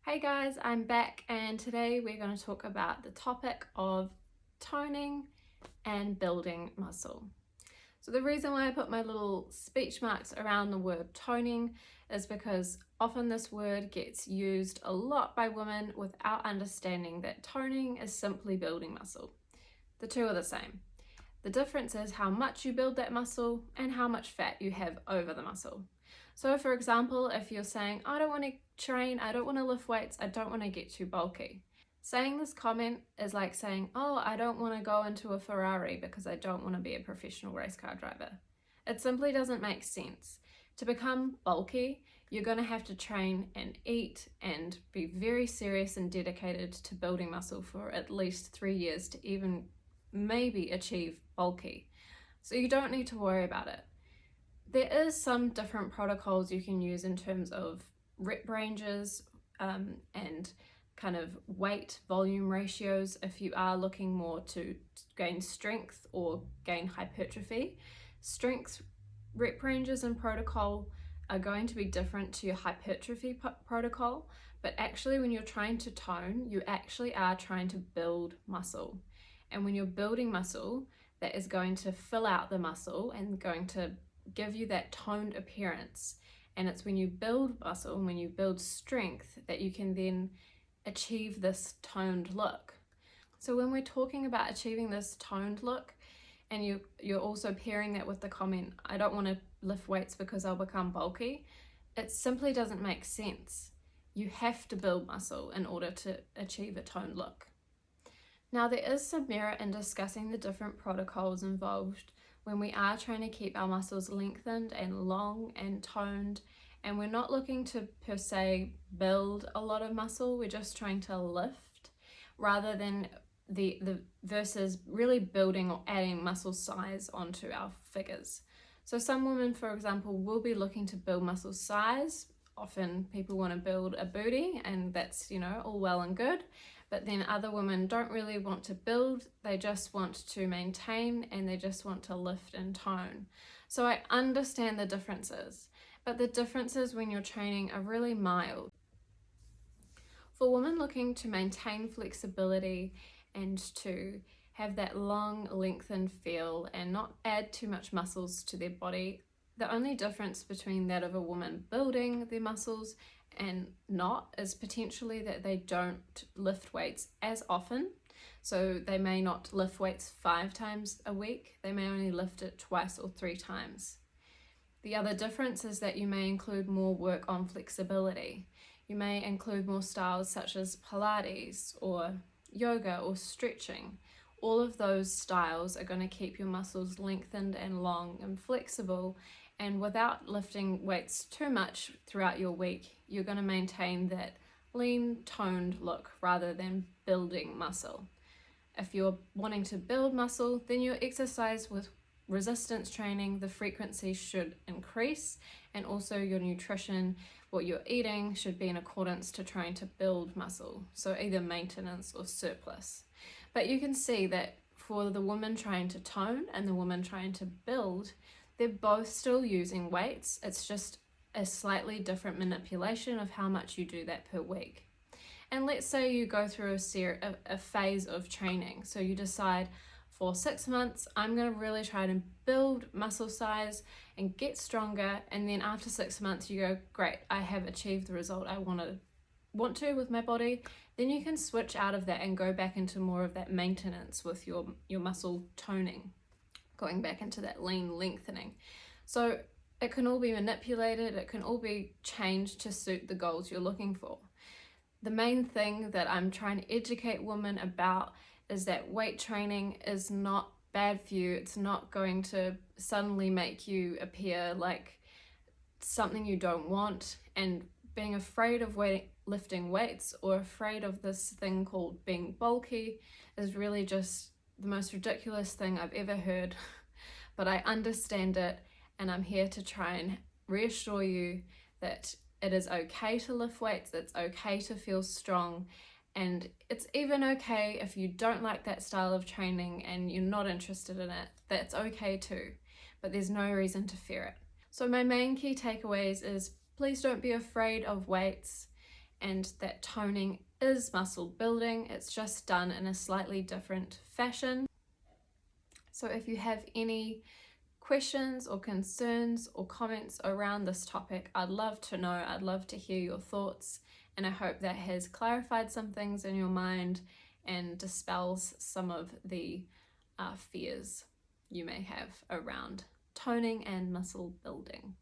Hey guys, I'm back and today we're going to talk about the topic of toning and building muscle. So the reason why I put my little speech marks around the word toning is because often this word gets used a lot by women without understanding that toning is simply building muscle. The two are the same. The difference is how much you build that muscle and how much fat you have over the muscle. So for example, if you're saying, I don't want to train, I don't want to lift weights, I don't want to get too bulky. Saying this comment is like saying, oh, I don't want to go into a Ferrari because I don't want to be a professional race car driver. It simply doesn't make sense. To become bulky, you're going to have to train and eat and be very serious and dedicated to building muscle for at least 3 years to even maybe achieve bulky. So you don't need to worry about it. There is some different protocols you can use in terms of rep ranges and kind of weight volume ratios if you are looking more to gain strength or gain hypertrophy. Strength rep ranges and protocol are going to be different to your hypertrophy protocol, but actually when you're trying to tone, you actually are trying to build muscle. And when you're building muscle, that is going to fill out the muscle and going to give you that toned appearance. And it's when you build muscle and when you build strength that you can then achieve this toned look. So when we're talking about achieving this toned look, and you're also pairing that with the comment, I don't want to lift weights because I'll become bulky, it simply doesn't make sense. You have to build muscle in order to achieve a toned look. Now there is some merit in discussing the different protocols involved when we are trying to keep our muscles lengthened and long and toned, and we're not looking to per se build a lot of muscle, we're just trying to lift rather than the versus really building or adding muscle size onto our figures. So some women, for example, will be looking to build muscle size. Often people want to build a booty, and that's, all well and good. But then other women don't really want to build, they just want to maintain and they just want to lift and tone. So I understand the differences, but the differences when you're training are really mild. For women looking to maintain flexibility and to have that long lengthened feel and not add too much muscles to their body, the only difference between that of a woman building their muscles and not is potentially that they don't lift weights as often. So they may not lift weights 5 times a week, they may only lift it 2 or 3 times. The other difference is that you may include more work on flexibility. You may include more styles such as Pilates or yoga or stretching. All of those styles are going to keep your muscles lengthened and long and flexible, and without lifting weights too much throughout your week, you're going to maintain that lean, toned look rather than building muscle. If you're wanting to build muscle, then your exercise with resistance training, the frequency should increase, and also your nutrition, what you're eating, should be in accordance to trying to build muscle. So either maintenance or surplus. But you can see that for the woman trying to tone and the woman trying to build, they're both still using weights. It's just a slightly different manipulation of how much you do that per week. And let's say you go through a phase of training. So you decide for 6 months, I'm going to really try to build muscle size and get stronger. And then after 6 months, you go, great, I have achieved the result I want to with my body. Then you can switch out of that and go back into more of that maintenance with your muscle toning, going back into that lean lengthening. So it can all be manipulated, it can all be changed to suit the goals you're looking for. The main thing that I'm trying to educate women about is that weight training is not bad for you. It's not going to suddenly make you appear like something you don't want, and being afraid of lifting weights or afraid of this thing called being bulky is really just the most ridiculous thing I've ever heard. But I understand it, and I'm here to try and reassure you that it is okay to lift weights, it's okay to feel strong, and it's even okay if you don't like that style of training and you're not interested in it, that's okay too, but there's no reason to fear it. So my main key takeaways is please don't be afraid of weights, and that toning is muscle building. It's just done in a slightly different fashion. So if you have any questions or concerns or comments around this topic, I'd love to know. I'd love to hear your thoughts, and I hope that has clarified some things in your mind and dispels some of the fears you may have around toning and muscle building.